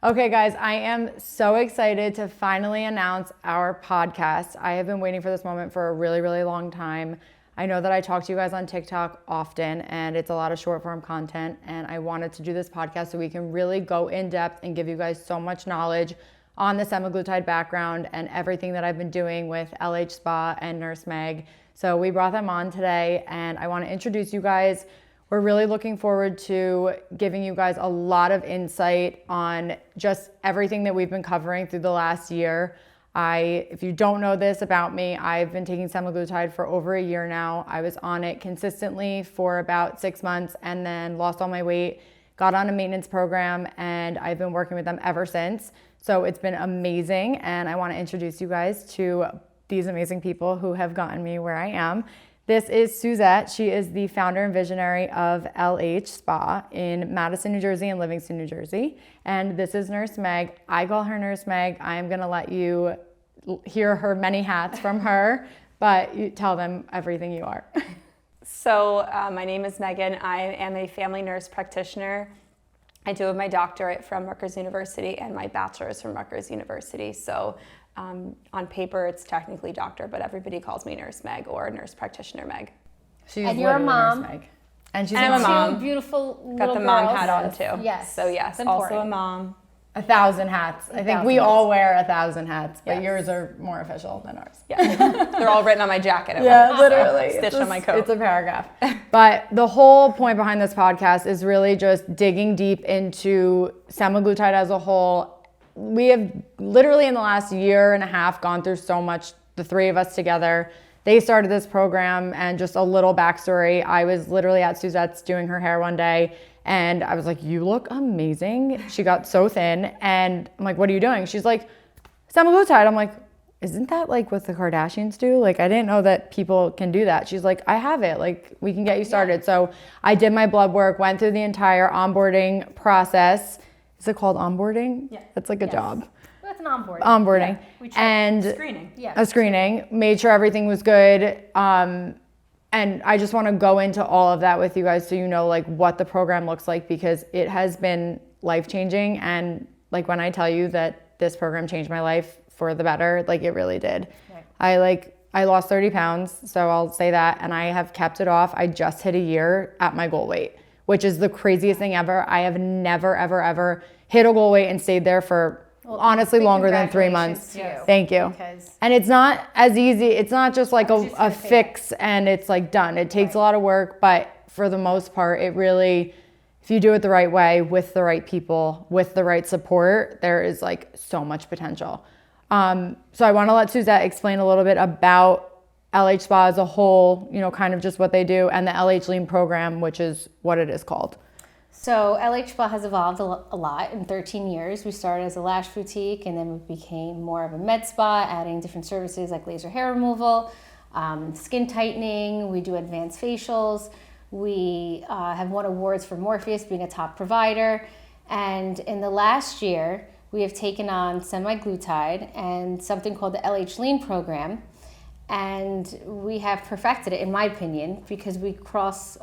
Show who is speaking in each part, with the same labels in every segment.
Speaker 1: Okay, guys, I am so excited to finally announce our podcast. I have been waiting for this moment for a really, really long time. I know that I talk to you guys on TikTok often, and it's a lot of short form content, and I wanted to do this podcast so we can really go in depth and give you guys so much knowledge on the semaglutide background and everything that I've been doing with LH Spa and Nurse Meg. So we brought them on today, and I want to introduce you guys. We're really looking forward to giving you guys a lot of insight on just everything that we've been covering through the last year. If you don't know this about me, I've been taking semaglutide for over a year now. I was on it consistently for about 6 months and then lost all my weight, got on a maintenance program, and I've been working with them ever since. So it's been amazing, and I want to introduce you guys to these amazing people who have gotten me where I am. This is Suzette. She is the founder and visionary of LH Spa in Madison, New Jersey and Livingston, New Jersey. And this is Nurse Meg. I call her Nurse Meg. I am going to let you hear her many hats from her, but you tell them everything you are.
Speaker 2: So my name is Megan. I am a family nurse practitioner. I do have my doctorate from Rutgers University and my bachelor's from Rutgers University. So on paper, it's technically doctor, but everybody calls me Nurse Meg or Nurse Practitioner Meg.
Speaker 3: She's and you're a mom.
Speaker 1: Nurse Meg. And she's
Speaker 2: a mom.
Speaker 3: Two beautiful little
Speaker 2: Got the
Speaker 3: girls.
Speaker 2: mom hat on too.
Speaker 3: Yes.
Speaker 2: So yes, also a mom.
Speaker 1: 1,000 hats. I think we all wear 1,000 hats, but yours are more official than ours.
Speaker 2: Yeah, they're all written on my jacket.
Speaker 1: Yeah, literally.
Speaker 2: Stitched on my coat.
Speaker 1: It's a paragraph. But the whole point behind this podcast is really just digging deep into semaglutide as a whole. We have literally in the last year and a half gone through so much, the three of us together. They started this program, and just a little backstory. I was literally at Suzette's doing her hair one day, and I was like, you look amazing. She got so thin, and I'm like, what are you doing? She's like, semaglutide. I'm like, isn't that like what the Kardashians do? Like, I didn't know that people can do that. She's like, I have it. Like, we can get you started. So I did my blood work, went through the entire onboarding process. Is it called onboarding?
Speaker 3: Yeah.
Speaker 1: That's like a job.
Speaker 3: That's an onboarding.
Speaker 1: Onboarding.
Speaker 3: Yeah.
Speaker 1: And
Speaker 2: Screening.
Speaker 3: Yeah.
Speaker 1: A screening. Made sure everything was good. And I just want to go into all of that with you guys so you know like what the program looks like, because it has been life-changing. And like when I tell you that this program changed my life for the better, like it really did. Right. I lost 30 pounds, so I'll say that, and I have kept it off. I just hit a year at my goal weight, which is the craziest thing ever. I have never, ever, ever hit a goal weight and stayed there for honestly longer than 3 months. Thank you. And it's not as easy. It's not just like a fix and it's like done. It takes a lot of work, but for the most part, it really, if you do it the right way with the right people, with the right support, there is like so much potential. So I want to let Suzette explain a little bit about LH Spa as a whole, you know, kind of just what they do, and the LH Lean program, which is what it is called.
Speaker 3: So LH Spa has evolved a lot in 13 years. We started as a lash boutique, and then we became more of a med spa, adding different services like laser hair removal, skin tightening. We do advanced facials. We have won awards for Morpheus being a top provider. And in the last year, we have taken on semaglutide and something called the LH Lean program. And we have perfected it, in my opinion, because we dot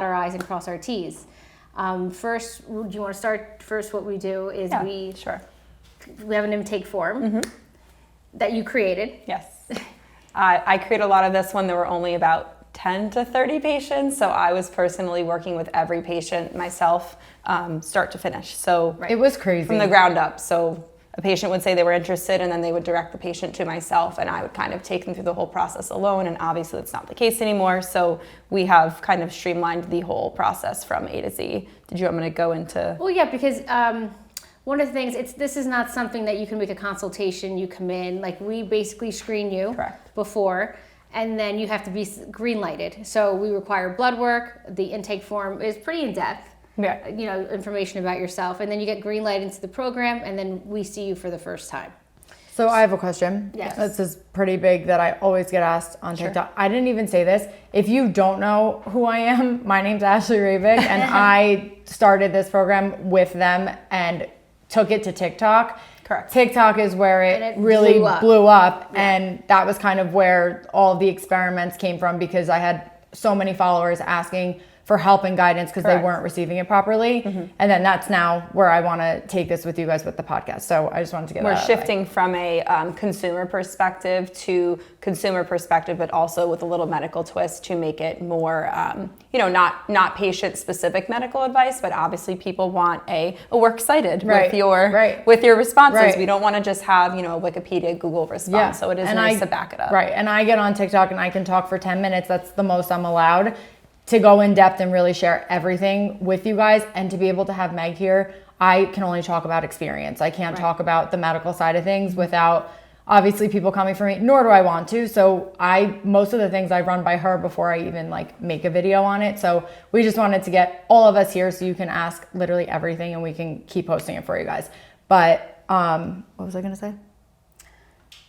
Speaker 3: our I's and cross our T's. First, do you want to start first? What we do is we have an intake form that you created.
Speaker 2: Yes. I created a lot of this when there were only about 10 to 30 patients. So I was personally working with every patient myself, start to finish. So
Speaker 1: It was crazy.
Speaker 2: From the ground up. So a patient would say they were interested, and then they would direct the patient to myself, and I would kind of take them through the whole process alone. And obviously that's not the case anymore. So we have kind of streamlined the whole process from A to Z. Did you want me to go into?
Speaker 3: Well, yeah, because one of the things, this is not something that you can make a consultation, you come in, like we basically screen you before, and then you have to be green lighted. So we require blood work. The intake form is pretty in depth.
Speaker 2: Yeah.
Speaker 3: You know, information about yourself, and then you get green light into the program, and then we see you for the first time.
Speaker 1: So I have a question.
Speaker 3: Yes.
Speaker 1: This is pretty big that I always get asked on TikTok. I didn't even say this. If you don't know who I am, my name's Ashley Ravick, and I started this program with them and took it to TikTok.
Speaker 2: Correct.
Speaker 1: TikTok is where it really blew up. And that was kind of where all the experiments came from, because I had so many followers asking for help and guidance because they
Speaker 2: Correct.
Speaker 1: weren't receiving it properly. And then that's now where I want to take this with you guys with the podcast. So I just wanted to get
Speaker 2: We're
Speaker 1: that out of the way.
Speaker 2: shifting from a consumer perspective to consumer perspective, but also with a little medical twist to make it more, not patient-specific medical advice, but obviously people want we're excited with your responses.
Speaker 1: Right.
Speaker 2: We don't want to just have, a Wikipedia, Google response. So it is nice to back it up.
Speaker 1: Right. And I get on TikTok and I can talk for 10 minutes. That's the most I'm allowed to go in depth and really share everything with you guys. And to be able to have Meg here, I can only talk about experience. I can't talk about the medical side of things without obviously people coming from me, nor do I want to. So most of the things I run by her before I even make a video on it. So we just wanted to get all of us here so you can ask literally everything and we can keep posting it for you guys. But what was I going to say?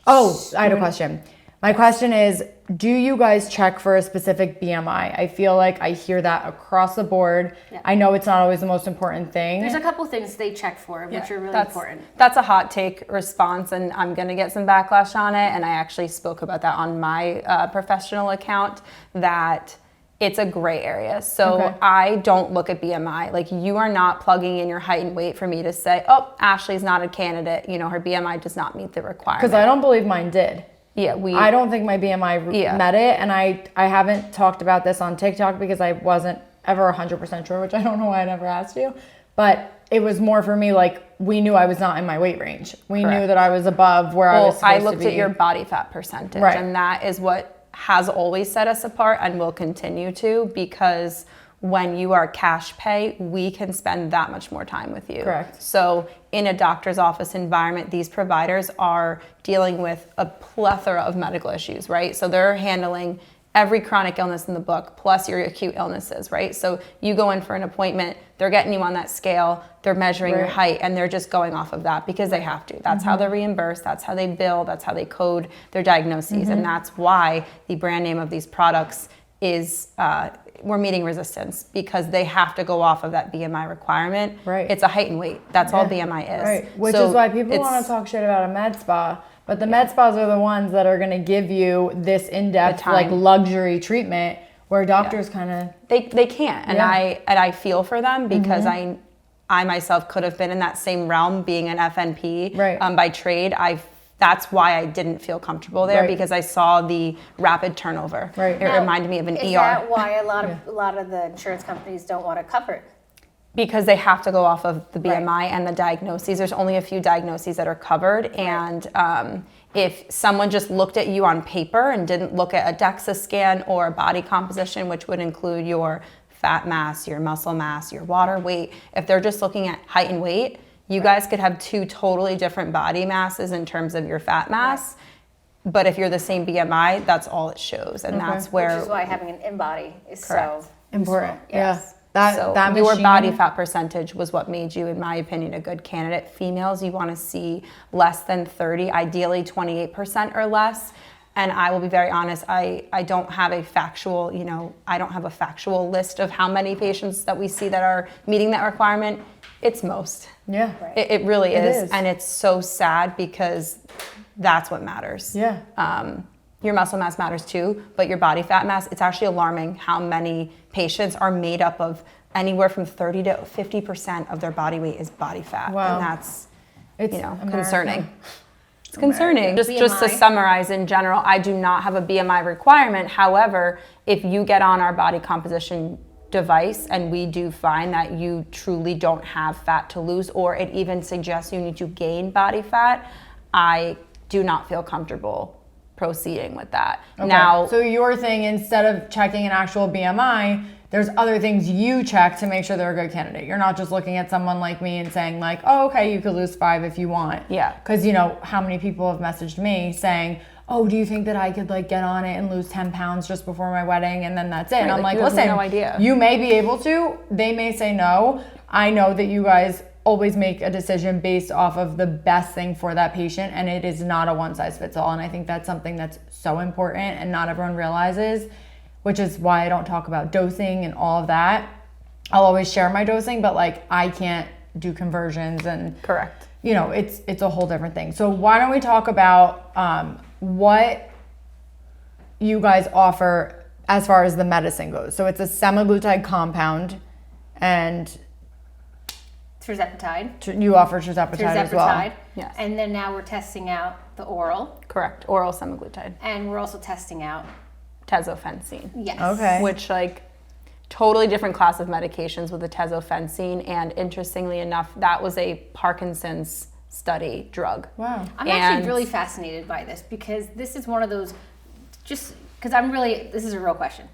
Speaker 1: Oh, I had a question. My question is, do you guys check for a specific BMI? I feel like I hear that across the board. Yeah. I know it's not always the most important thing.
Speaker 3: There's a couple things they check for, which are really important.
Speaker 2: That's a hot take response, and I'm going to get some backlash on it. And I actually spoke about that on my professional account, that it's a gray area. So I don't look at BMI. You are not plugging in your height and weight for me to say, oh, Ashley's not a candidate. Her BMI does not meet the requirement.
Speaker 1: Because I don't believe mine did.
Speaker 2: Yeah,
Speaker 1: I don't think my BMI met it, and I haven't talked about this on TikTok because I wasn't ever 100% sure, which I don't know why I never asked you. But it was more for me we knew I was not in my weight range. We knew that I was above where I was supposed to be.
Speaker 2: I looked at your body fat percentage, and that is what has always set us apart and will continue to, because when you are cash pay, we can spend that much more time with you.
Speaker 1: Correct.
Speaker 2: So in a doctor's office environment, these providers are dealing with a plethora of medical issues, right? So they're handling every chronic illness in the book, plus your acute illnesses, right? So you go in for an appointment, they're getting you on that scale, they're measuring your height, and they're just going off of that because they have to. That's how they're reimbursed, that's how they bill, that's how they code their diagnoses, and that's why the brand name of these products is we're meeting resistance, because they have to go off of that BMI requirement.
Speaker 1: Right.
Speaker 2: It's a height and weight. That's all BMI is.
Speaker 1: Right. Which is why people want to talk shit about a med spa. But the med spas are the ones that are going to give you this in-depth luxury treatment where doctors kind of
Speaker 2: they can't. And I feel for them, because I myself could have been in that same realm, being an FNP by trade. That's why I didn't feel comfortable there, because I saw the rapid turnover. Right. It reminded me of an ER. Is
Speaker 3: that why a lot of the insurance companies don't want to cover it?
Speaker 2: Because they have to go off of the BMI and the diagnoses. There's only a few diagnoses that are covered. And if someone just looked at you on paper and didn't look at a DEXA scan or a body composition, which would include your fat mass, your muscle mass, your water weight, if they're just looking at height and weight, you guys could have two totally different body masses in terms of your fat mass. But if you're the same BMI, that's all it shows. And that's where...
Speaker 3: Which is why having an in-body is so
Speaker 1: important.
Speaker 3: Yes.
Speaker 1: That
Speaker 2: your body fat percentage was what made you, in my opinion, a good candidate. Females, you want to see less than 30, ideally 28% or less. And I will be very honest, I don't have a factual, I don't have a factual list of how many patients that we see that are meeting that requirement. It's most.
Speaker 1: Yeah.
Speaker 2: It really is. And it's so sad, because that's what matters.
Speaker 1: Yeah.
Speaker 2: Your muscle mass matters too, but your body fat mass, it's actually alarming how many patients are made up of anywhere from 30 to 50% of their body weight is body fat.
Speaker 1: Wow.
Speaker 2: And that's,
Speaker 1: America.
Speaker 2: Concerning. It's concerning. Just to summarize in general, I do not have a BMI requirement. However, if you get on our body composition device and we do find that you truly don't have fat to lose, or it even suggests you need to gain body fat, I do not feel comfortable proceeding with that.
Speaker 1: Okay.
Speaker 2: Now,
Speaker 1: so your thing, instead of checking an actual BMI, there's other things you check to make sure they're a good candidate. You're not just looking at someone like me and saying oh, okay, you could lose 5 if you want.
Speaker 2: Yeah.
Speaker 1: Because how many people have messaged me saying, oh, do you think that I could get on it and lose 10 pounds just before my wedding and then that's it? Right, and I'm like, listen,
Speaker 2: no idea.
Speaker 1: You may be able to. They may say no. I know that you guys always make a decision based off of the best thing for that patient, and it is not a one size fits all. And I think that's something that's so important and not everyone realizes, which is why I don't talk about dosing and all of that. I'll always share my dosing, but I can't do conversions and
Speaker 2: correct.
Speaker 1: It's a whole different thing. So why don't we talk about what you guys offer as far as the medicine goes. So it's a semaglutide compound, and
Speaker 3: Tirzepatide.
Speaker 1: You offer tirzepatide as well.
Speaker 2: Yes.
Speaker 3: And then now we're testing out the oral.
Speaker 2: Correct. Oral semaglutide.
Speaker 3: And we're also testing out
Speaker 2: Tezofensine.
Speaker 3: Yes.
Speaker 1: Okay.
Speaker 2: Which, like, totally different class of medications with the tezofensine. And interestingly enough, that was a Parkinson's study drug.
Speaker 1: Wow.
Speaker 3: I'm actually really fascinated by this because this is one of those, just because this is a real question.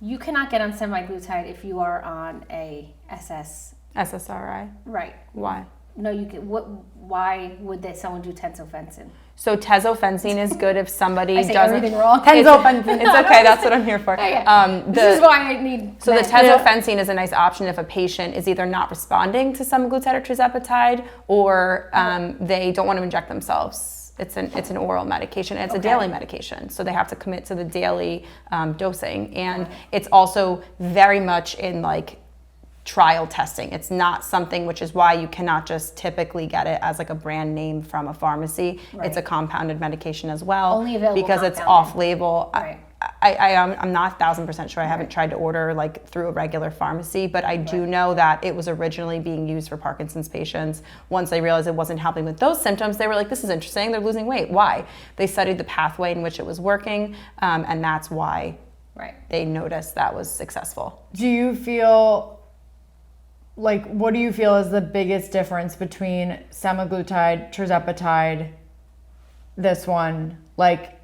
Speaker 3: You cannot get on semaglutide if you are on a
Speaker 2: SSRI.
Speaker 3: Right.
Speaker 2: Why?
Speaker 3: No, you can. Why would someone do tenzofensine?
Speaker 2: So tezofensine is good if somebody
Speaker 3: I say
Speaker 2: doesn't.
Speaker 3: everything wrong.
Speaker 2: Tezofensine. It's okay. That's what I'm here for.
Speaker 3: This is why I need.
Speaker 2: So the tezofensine is a nice option if a patient is either not responding to semaglutide or tirzepatide, or they don't want to inject themselves. It's an oral medication. And it's a daily medication, so they have to commit to the daily dosing, and it's also very much in like trial testing. It's not something, which is why you cannot just typically get it as like a brand name from a pharmacy. Right. It's a compounded medication as well.
Speaker 3: Only available
Speaker 2: because it's off-label.
Speaker 3: Right.
Speaker 2: I'm not 1,000% sure. I haven't tried to order like through a regular pharmacy, but I do know that it was originally being used for Parkinson's patients. Once they realized it wasn't helping with those symptoms, they were like, this is interesting. They're losing weight. Why? They studied the pathway in which it was working, and that's why they noticed that was successful.
Speaker 1: Do you feel like, what do you feel is the biggest difference between semaglutide, tirzepatide, this one? Like,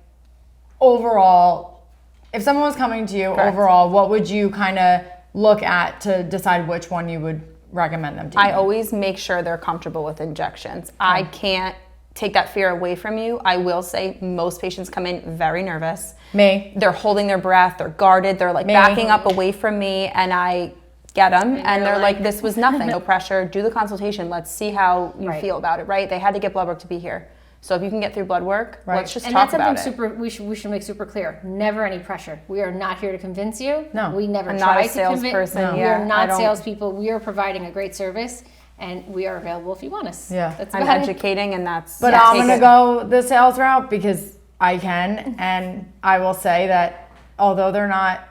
Speaker 1: overall, if someone was coming to you, overall, what would you kind of look at to decide which one you would recommend them to?
Speaker 2: I always make sure they're comfortable with injections. I can't take that fear away from you. I will say most patients come in very nervous.
Speaker 1: Me.
Speaker 2: They're holding their breath, they're guarded, they're like backing up away from me, and I get them, and they're like, this was nothing, no pressure, do the consultation, let's see how you feel about it, right? They had to get blood work to be here. So if you can get through blood work, let's just talk about it.
Speaker 3: And that's something we should make super clear. Never any pressure. We are not here to convince you.
Speaker 1: No.
Speaker 3: We never
Speaker 2: I'm
Speaker 3: try
Speaker 2: not a
Speaker 3: to
Speaker 2: salesperson.
Speaker 3: convince. We are not salespeople. We are providing a great service, and we are available if you want us.
Speaker 1: Yeah.
Speaker 3: That's
Speaker 2: I'm educating, and that's...
Speaker 1: But I'm going to go the sales route because I can, and I will say that although they're not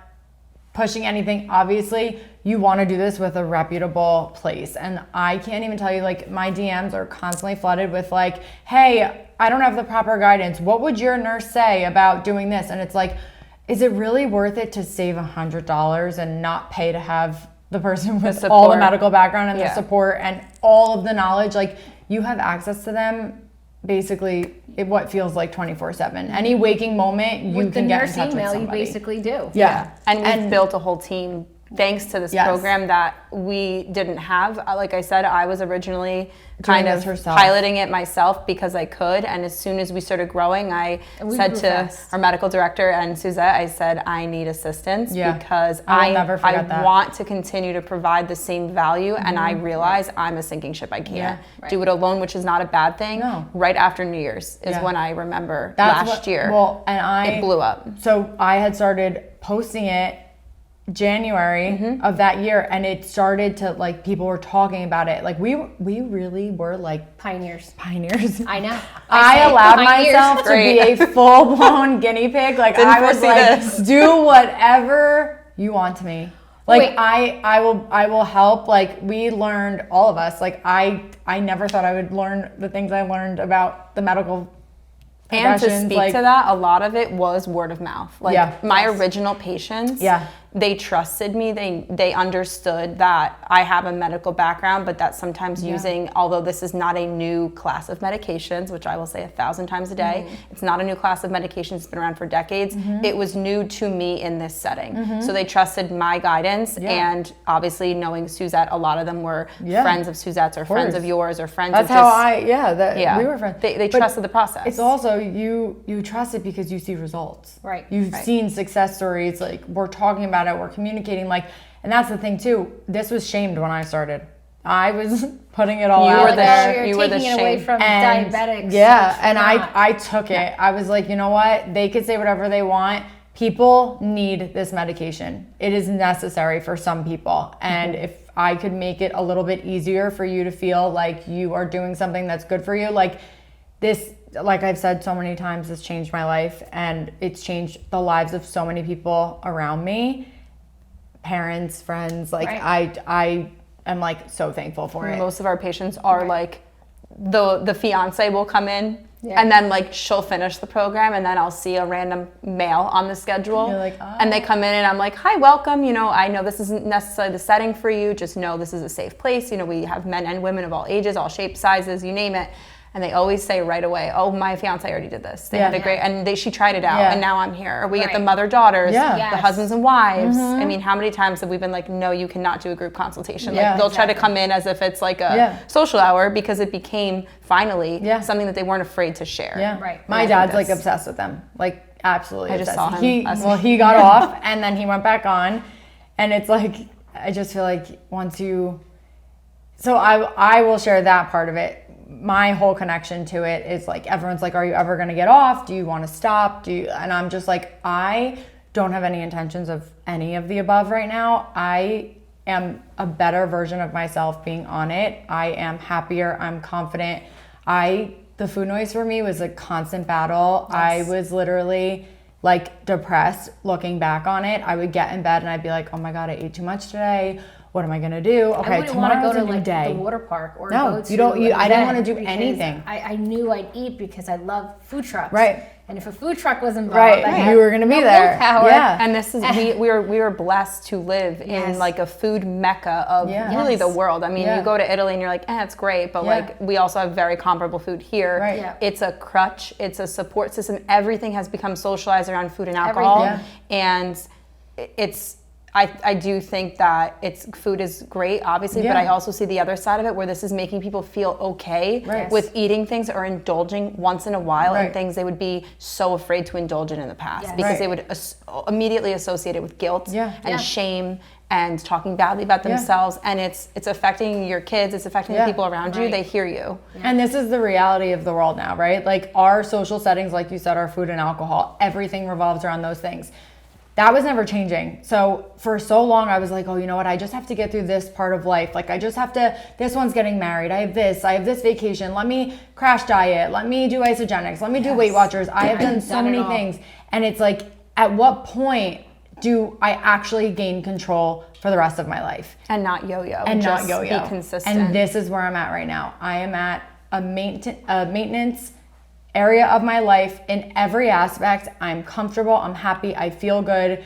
Speaker 1: pushing anything, obviously, you want to do this with a reputable place. And I can't even tell you, like, my DMs are constantly flooded with like, hey, I don't have the proper guidance. What would your nurse say about doing this? And it's like, is it really worth it to save $100 and not pay to have the person with all the medical background and the support and all of the knowledge? Like, you have access to them basically what feels like 24/7. Any waking moment, you can get in touch with somebody. With the nurse email,
Speaker 3: you basically do.
Speaker 2: Yeah. And we've built a whole team thanks to this program that we didn't have. Like I said, I was originally kind of piloting it myself because I could. And as soon as we started growing, I said to our medical director and Suzette, I said, I need assistance because I want to continue to provide the same value. And I realize I'm a sinking ship. I can't do it alone, which is not a bad thing.
Speaker 1: No.
Speaker 2: Right after New Year's is when I remember last year.
Speaker 1: Well, and
Speaker 2: it blew up.
Speaker 1: So I had started posting it January of that year, and it started to, like, people were talking about it. Like, we really were like
Speaker 3: pioneers.
Speaker 1: I
Speaker 3: know.
Speaker 1: I allowed myself to be a full-blown guinea pig. Like, I was like, do whatever you want to me. Like, I will help. Like, we learned, all of us, like, I never thought I would learn the things I learned about the medical.
Speaker 2: And to speak to that, a lot of it was word of mouth. Like, my original patients, they trusted me. They understood that I have a medical background, but that sometimes using, although this is not a new class of medications, which I will say 1,000 times a day, it's not a new class of medications. It's been around for decades. It was new to me in this setting. So they trusted my guidance, and obviously knowing Suzette, a lot of them were friends of Suzette's or friends of yours or friends of just...
Speaker 1: That's how we were friends.
Speaker 2: They trusted the process.
Speaker 1: It's also, you trust it because you see results.
Speaker 3: Right.
Speaker 1: You've seen success stories. Like, we're talking about it, we're communicating, like, and that's the thing too. This was shamed when I started. I was putting it all out there.
Speaker 3: You were taking it away from diabetics.
Speaker 1: Yeah, and I took it. I was like, you know what? They could say whatever they want. People need this medication. It is necessary for some people. And if I could make it a little bit easier for you to feel like you are doing something that's good for you, like, this, like I've said so many times, has changed my life, and it's changed the lives of so many people around me, parents, friends. Like I am like so thankful for it.
Speaker 2: Most of our patients are like, the fiance will come in and then like she'll finish the program, and then I'll see a random male on the schedule.
Speaker 1: You're like, oh.
Speaker 2: And they come in and I'm like, hi, welcome. You know, I know this isn't necessarily the setting for you. Just know this is a safe place. You know, we have men and women of all ages, all shapes, sizes, you name it. And they always say right away, oh, my fiance already did this. They had a great, and she tried it out, and now I'm here. Or we get the mother-daughters, the husbands and wives. I mean, how many times have we been like, no, you cannot do a group consultation? Like they'll try to come in as if it's like a social hour, because it became finally something that they weren't afraid to share.
Speaker 1: My dad's like obsessed with them, like absolutely obsessed.
Speaker 2: I just saw him.
Speaker 1: He got off and then he went back on, and it's like, I just feel like once you, so I will share that part of it. My whole connection to it is like, everyone's like, are you ever going to get off? Do you want to stop? And I'm just like, I don't have any intentions of any of the above right now. I am a better version of myself being on it. I am happier. I'm confident. The food noise for me was a constant battle. I was literally like depressed looking back on it. I would get in bed and I'd be like, oh my God, I ate too much today. What am I gonna do? Okay, tomorrow's a new day.
Speaker 3: The water park or
Speaker 1: no,
Speaker 3: go to
Speaker 1: you don't. I didn't want to do anything.
Speaker 3: I knew I'd eat because I love food trucks.
Speaker 1: Right.
Speaker 3: And if a food truck was involved,
Speaker 1: you were gonna be there.
Speaker 3: Yeah.
Speaker 2: And this is we were blessed to live in like a food mecca of really the world. I mean, you go to Italy and you're like, it's great, but like we also have very comparable food here.
Speaker 1: Right. Yeah.
Speaker 2: It's a crutch. It's a support system. Everything has become socialized around food and alcohol, and it's. I do think that food is great, obviously, but I also see the other side of it, where this is making people feel okay with eating things or indulging once in a while in things they would be so afraid to indulge in the past, because they would immediately associate it with guilt and shame and talking badly about themselves, and it's affecting your kids, it's affecting the people around you. They hear you.
Speaker 1: And this is the reality of the world now, right? Like our social settings, like you said, are food and alcohol. Everything revolves around those things. That was never changing. So for so long, I was like, oh, you know what? I just have to get through this part of life. Like I just have to, this one's getting married. I have this vacation. Let me crash diet. Let me do isogenics. Let me do Weight Watchers. I have done so many things. And it's like, at what point do I actually gain control for the rest of my life?
Speaker 2: And not yo-yo.
Speaker 1: And
Speaker 2: just
Speaker 1: not yo-yo.
Speaker 2: Be consistent.
Speaker 1: And this is where I'm at right now. I am at a maintenance area of my life in every aspect. I'm comfortable, I'm happy, I feel good.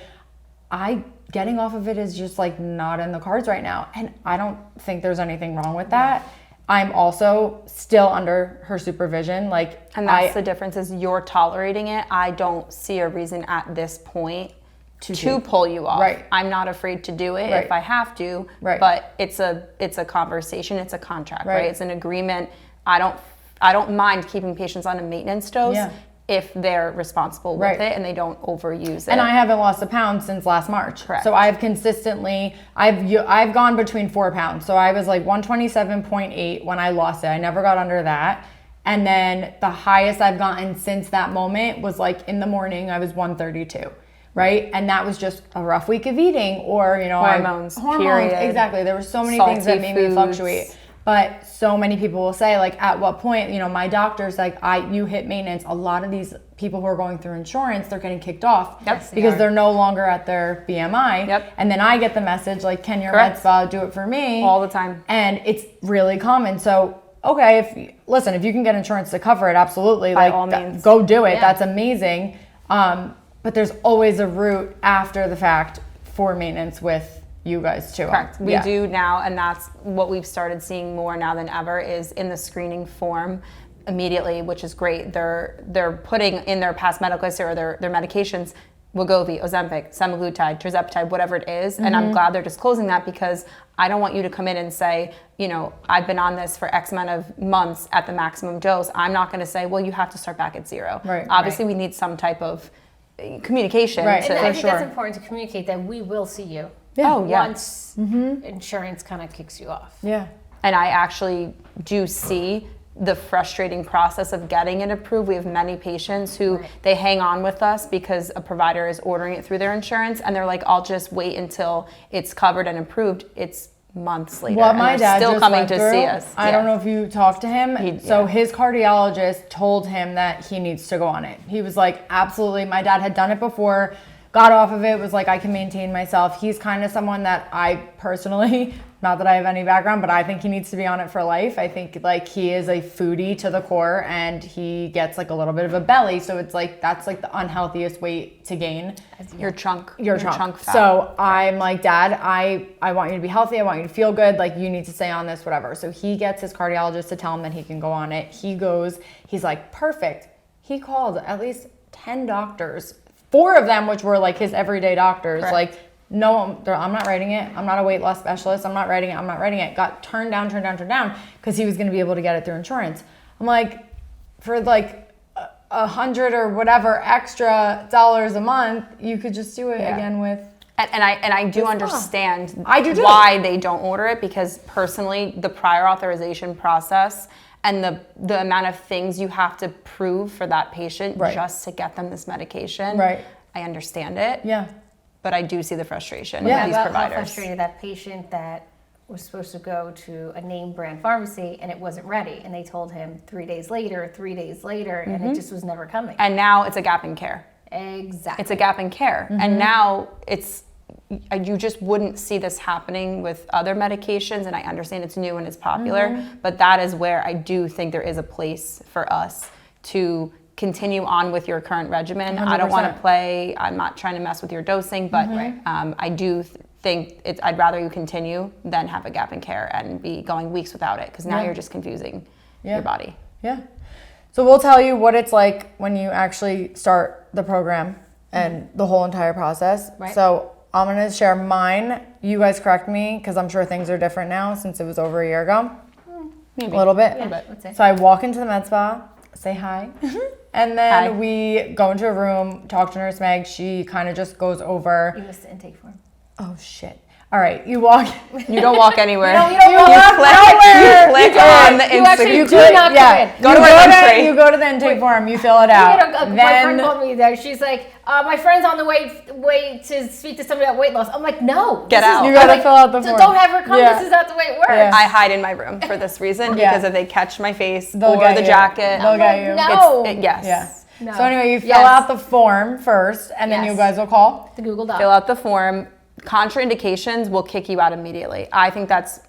Speaker 1: Getting off of it is just like not in the cards right now. And I don't think there's anything wrong with that. I'm also still under her supervision.
Speaker 2: And that's the difference, is you're tolerating it. I don't see a reason at this point to pull you off.
Speaker 1: Right.
Speaker 2: I'm not afraid to do it if I have to.
Speaker 1: Right.
Speaker 2: But it's a conversation, it's a contract, right? It's an agreement. I don't mind keeping patients on a maintenance dose if they're responsible with it and they don't overuse it.
Speaker 1: And I haven't lost a pound since last March.
Speaker 2: Correct.
Speaker 1: So I've consistently, I've gone between 4 pounds. So I was like 127.8 when I lost it. I never got under that. And then the highest I've gotten since that moment was like in the morning, I was 132. Right? And that was just a rough week of eating, or,
Speaker 2: hormones.
Speaker 1: Period. Exactly. There were so many things that made me fluctuate. But so many people will say, like, at what point, my doctor's like, you hit maintenance. A lot of these people who are going through insurance, they're getting kicked off because they're no longer at their BMI. And then I get the message, like, can your Medspa do it for me?
Speaker 2: All the time.
Speaker 1: And it's really common. So, okay, if you can get insurance to cover it, absolutely.
Speaker 2: By all means.
Speaker 1: Go do it. Yeah. That's amazing. But there's always a route after the fact for maintenance with you guys too.
Speaker 2: Correct. We do now, and that's what we've started seeing more now than ever, is in the screening form immediately, which is great. They're putting in their past medical history or their medications, Wegovy, Ozempic, Semaglutide, tirzepatide, whatever it is. And I'm glad they're disclosing that, because I don't want you to come in and say, I've been on this for X amount of months at the maximum dose. I'm not going to say, well, you have to start back at 0.
Speaker 1: Right.
Speaker 2: Obviously, we need some type of communication.
Speaker 3: Right. And I think that's important to communicate, that we will see you.
Speaker 1: Yeah.
Speaker 3: Once insurance kind of kicks you off.
Speaker 1: Yeah.
Speaker 2: And I actually do see the frustrating process of getting it approved. We have many patients who they hang on with us because a provider is ordering it through their insurance, and they're like, I'll just wait until it's covered and approved. It's months later.
Speaker 1: What
Speaker 2: and
Speaker 1: my
Speaker 2: they're
Speaker 1: dad
Speaker 2: still
Speaker 1: just
Speaker 2: coming
Speaker 1: went
Speaker 2: to
Speaker 1: through,
Speaker 2: see us.
Speaker 1: I don't know if you talked to him.
Speaker 2: Yeah.
Speaker 1: His cardiologist told him that he needs to go on it. He was like, absolutely. My dad had done it before, got off of it, was like, I can maintain myself. He's kind of someone that I personally, not that I have any background, but I think he needs to be on it for life. I think like he is a foodie to the core, and he gets like a little bit of a belly. So it's like, that's like the unhealthiest weight to gain.
Speaker 2: Your trunk fat.
Speaker 1: So I'm like, Dad, I want you to be healthy. I want you to feel good. Like, you need to stay on this, whatever. So he gets his cardiologist to tell him that he can go on it. He goes, he's like, perfect. He called at least 10 doctors, 4 of them, which were like his everyday doctors.
Speaker 2: Correct.
Speaker 1: Like, no, I'm not writing it. I'm not a weight loss specialist. I'm not writing it. Got turned down because he was going to be able to get it through insurance. I'm like, for like $100 or whatever extra dollars a month, you could just do it again with.
Speaker 2: And I do understand
Speaker 1: why
Speaker 2: they don't order it, because personally, the prior authorization process and the amount of things you have to prove for that patient just to get them this medication.
Speaker 1: Right.
Speaker 2: I understand it.
Speaker 1: Yeah.
Speaker 2: But I do see the frustration with these
Speaker 3: How
Speaker 2: providers.
Speaker 3: frustrated that patient that was supposed to go to a name brand pharmacy and it wasn't ready, and they told him 3 days later, and it just was never coming.
Speaker 2: And now it's a gap in care.
Speaker 3: Exactly.
Speaker 2: It's a gap in care. And now you just wouldn't see this happening with other medications, and I understand it's new and it's popular, but that is where I do think there is a place for us to continue on with your current regimen.
Speaker 1: 100%.
Speaker 2: I don't want to play, I'm not trying to mess with your dosing, but I do think I'd rather you continue than have a gap in care and be going weeks without it, because now you're just confusing your body.
Speaker 1: Yeah. So we'll tell you what it's like when you actually start the program and the whole entire process.
Speaker 3: Right.
Speaker 1: So I'm going to share mine. You guys correct me, because I'm sure things are different now since it was over a year ago.
Speaker 2: Maybe.
Speaker 1: A little bit.
Speaker 3: Yeah, let's say.
Speaker 1: So I walk into the Medspa, say hi, and then we go into a room, talk to Nurse Meg. She kind of just goes over.
Speaker 3: You missed the intake form.
Speaker 1: Oh, shit. All right, you walk.
Speaker 2: You don't walk anywhere.
Speaker 1: You click
Speaker 2: on the Instagram.
Speaker 3: You do not
Speaker 2: Go to our entry.
Speaker 1: You go to the intake form, you fill it out.
Speaker 3: My friend called me there. She's like, my friend's on the way to speak to somebody about weight loss. I'm like, no.
Speaker 2: Get out.
Speaker 1: You gotta fill out the form.
Speaker 3: Don't have her come. This is not the way it works.
Speaker 1: Yeah.
Speaker 2: I hide in my room for this reason, because if they catch my face or
Speaker 1: get
Speaker 2: the
Speaker 1: you.
Speaker 2: jacket,
Speaker 1: They'll get you.
Speaker 3: No.
Speaker 2: Yes.
Speaker 1: Yeah.
Speaker 3: No.
Speaker 1: So anyway, you fill out the form first, and then you guys will call.
Speaker 3: The Google Doc.
Speaker 2: Fill out the form. Contraindications will kick you out immediately. I think that's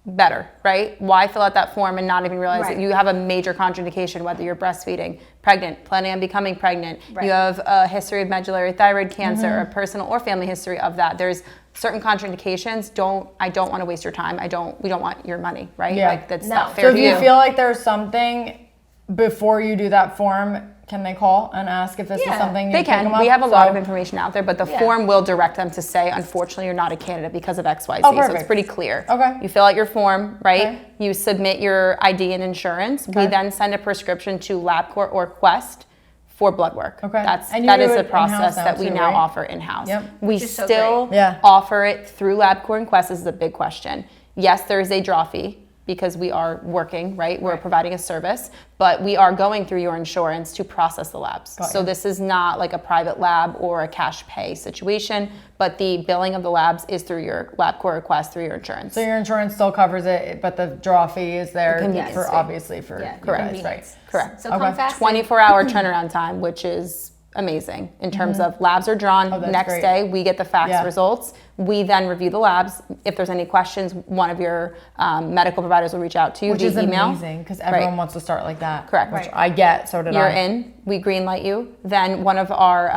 Speaker 2: better, right? Why fill out that form and not even realize that you have a major contraindication, whether you're breastfeeding, pregnant, planning on becoming pregnant, you have a history of medullary thyroid cancer, or personal or family history of that. There's certain contraindications. I don't want to waste your time. We don't want your money, right?
Speaker 1: Yeah.
Speaker 2: Like, that's not fair
Speaker 1: So
Speaker 2: to
Speaker 1: if
Speaker 2: you.
Speaker 1: you feel like there's something before you do that form, can they call and ask if this is something you
Speaker 2: They can. We have a lot of information out there, but the form will direct them to say, unfortunately, you're not a candidate because of XYZ.
Speaker 1: Oh,
Speaker 2: so it's pretty clear.
Speaker 1: Okay.
Speaker 2: You fill out your form, right?
Speaker 1: Okay.
Speaker 2: You submit your ID and insurance.
Speaker 1: Okay.
Speaker 2: We then send a prescription to LabCorp or Quest for blood work.
Speaker 1: Okay.
Speaker 2: That is a process that we now
Speaker 1: right?
Speaker 2: offer in-house.
Speaker 1: Yep.
Speaker 2: We still
Speaker 1: great.
Speaker 2: offer it through LabCorp and Quest. This is a big question. Yes, there is a draw fee, because we are working, right? We're providing a service, but we are going through your insurance to process the labs. So this is not like a private lab or a cash pay situation, but the billing of the labs is through your LabCorp request through your insurance.
Speaker 1: So your insurance still covers it, but the draw fee is there
Speaker 2: convenience
Speaker 1: for
Speaker 2: fee.
Speaker 1: obviously for
Speaker 2: correct.
Speaker 1: right?
Speaker 2: Correct.
Speaker 3: So come fast.
Speaker 2: 24-hour turnaround time, which is amazing in terms of labs are drawn. Next
Speaker 1: great.
Speaker 2: day we get the fax results. We then review the labs. If there's any questions, one of your medical providers will reach out to you
Speaker 1: Which
Speaker 2: via
Speaker 1: is
Speaker 2: email.
Speaker 1: amazing, because everyone wants to start like that.
Speaker 2: Correct.
Speaker 1: Which I get, so did
Speaker 2: You're
Speaker 1: I.
Speaker 2: in, we green light you. Then one of our,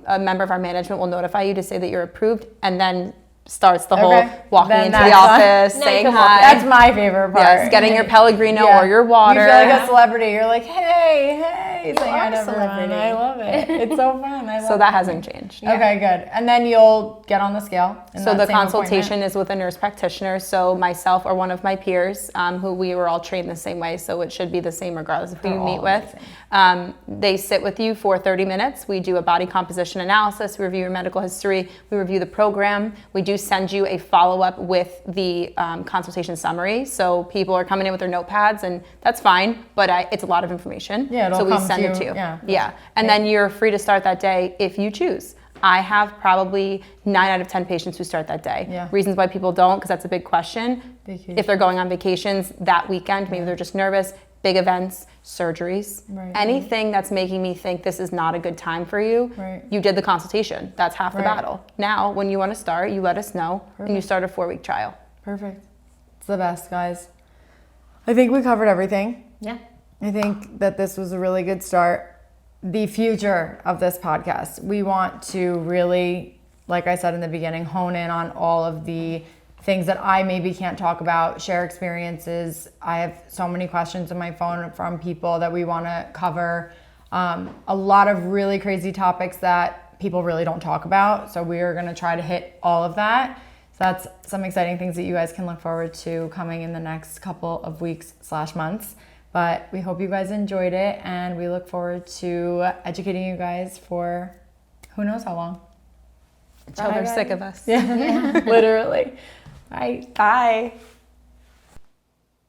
Speaker 2: a member of our management will notify you to say that you're approved, and then starts the whole walking
Speaker 1: Then
Speaker 2: into the
Speaker 1: that's
Speaker 2: office,
Speaker 3: Now
Speaker 2: saying
Speaker 3: you can walk
Speaker 2: hi.
Speaker 1: That's my favorite part.
Speaker 2: Yes, getting your Pellegrino or your water.
Speaker 1: You feel like a celebrity. You're like, hey, saying
Speaker 3: are
Speaker 1: hi to
Speaker 3: a
Speaker 1: everyone.
Speaker 3: celebrity.
Speaker 1: I love it. It's so fun. I love
Speaker 2: So that hasn't changed.
Speaker 1: Okay, good. And then you'll get on the scale. in
Speaker 2: So
Speaker 1: that
Speaker 2: the
Speaker 1: same
Speaker 2: consultation
Speaker 1: appointment.
Speaker 2: is with a nurse practitioner. So myself or one of my peers, who we were all trained the same way, so it should be the same regardless of who you meet with. They sit with you for 30 minutes. We do a body composition analysis. We review your medical history. We review the program. We do send you a follow-up with the consultation summary. So people are coming in with their notepads, and that's fine, but it's a lot of information.
Speaker 1: Yeah, it'll
Speaker 2: so we
Speaker 1: come
Speaker 2: send
Speaker 1: to
Speaker 2: it to
Speaker 1: you.
Speaker 2: you.
Speaker 1: Yeah.
Speaker 2: And then you're free to start that day if you choose. I have probably 9 out of 10 patients who start that day.
Speaker 1: Yeah.
Speaker 2: Reasons why people don't, because that's a big question.
Speaker 1: Vacation.
Speaker 2: If they're going on vacations that weekend, maybe they're just nervous, big events, surgeries, anything that's making me think this is not a good time for you, you did the consultation. That's half the battle. Now, when you want to start, you let us know, and you start a 4-week trial.
Speaker 1: Perfect. It's the best, guys. I think we covered everything.
Speaker 3: Yeah.
Speaker 1: I think that this was a really good start. The future of this podcast, we want to really, like I said in the beginning, hone in on all of the things that I maybe can't talk about, share experiences. I have so many questions on my phone from people that we want to cover. A lot of really crazy topics that people really don't talk about. So we are going to try to hit all of that. So that's some exciting things that you guys can look forward to coming in the next couple of weeks/months. But we hope you guys enjoyed it, and we look forward to educating you guys for who knows how long.
Speaker 2: Until they're sick of us.
Speaker 1: Yeah, literally. Bye.
Speaker 2: Bye.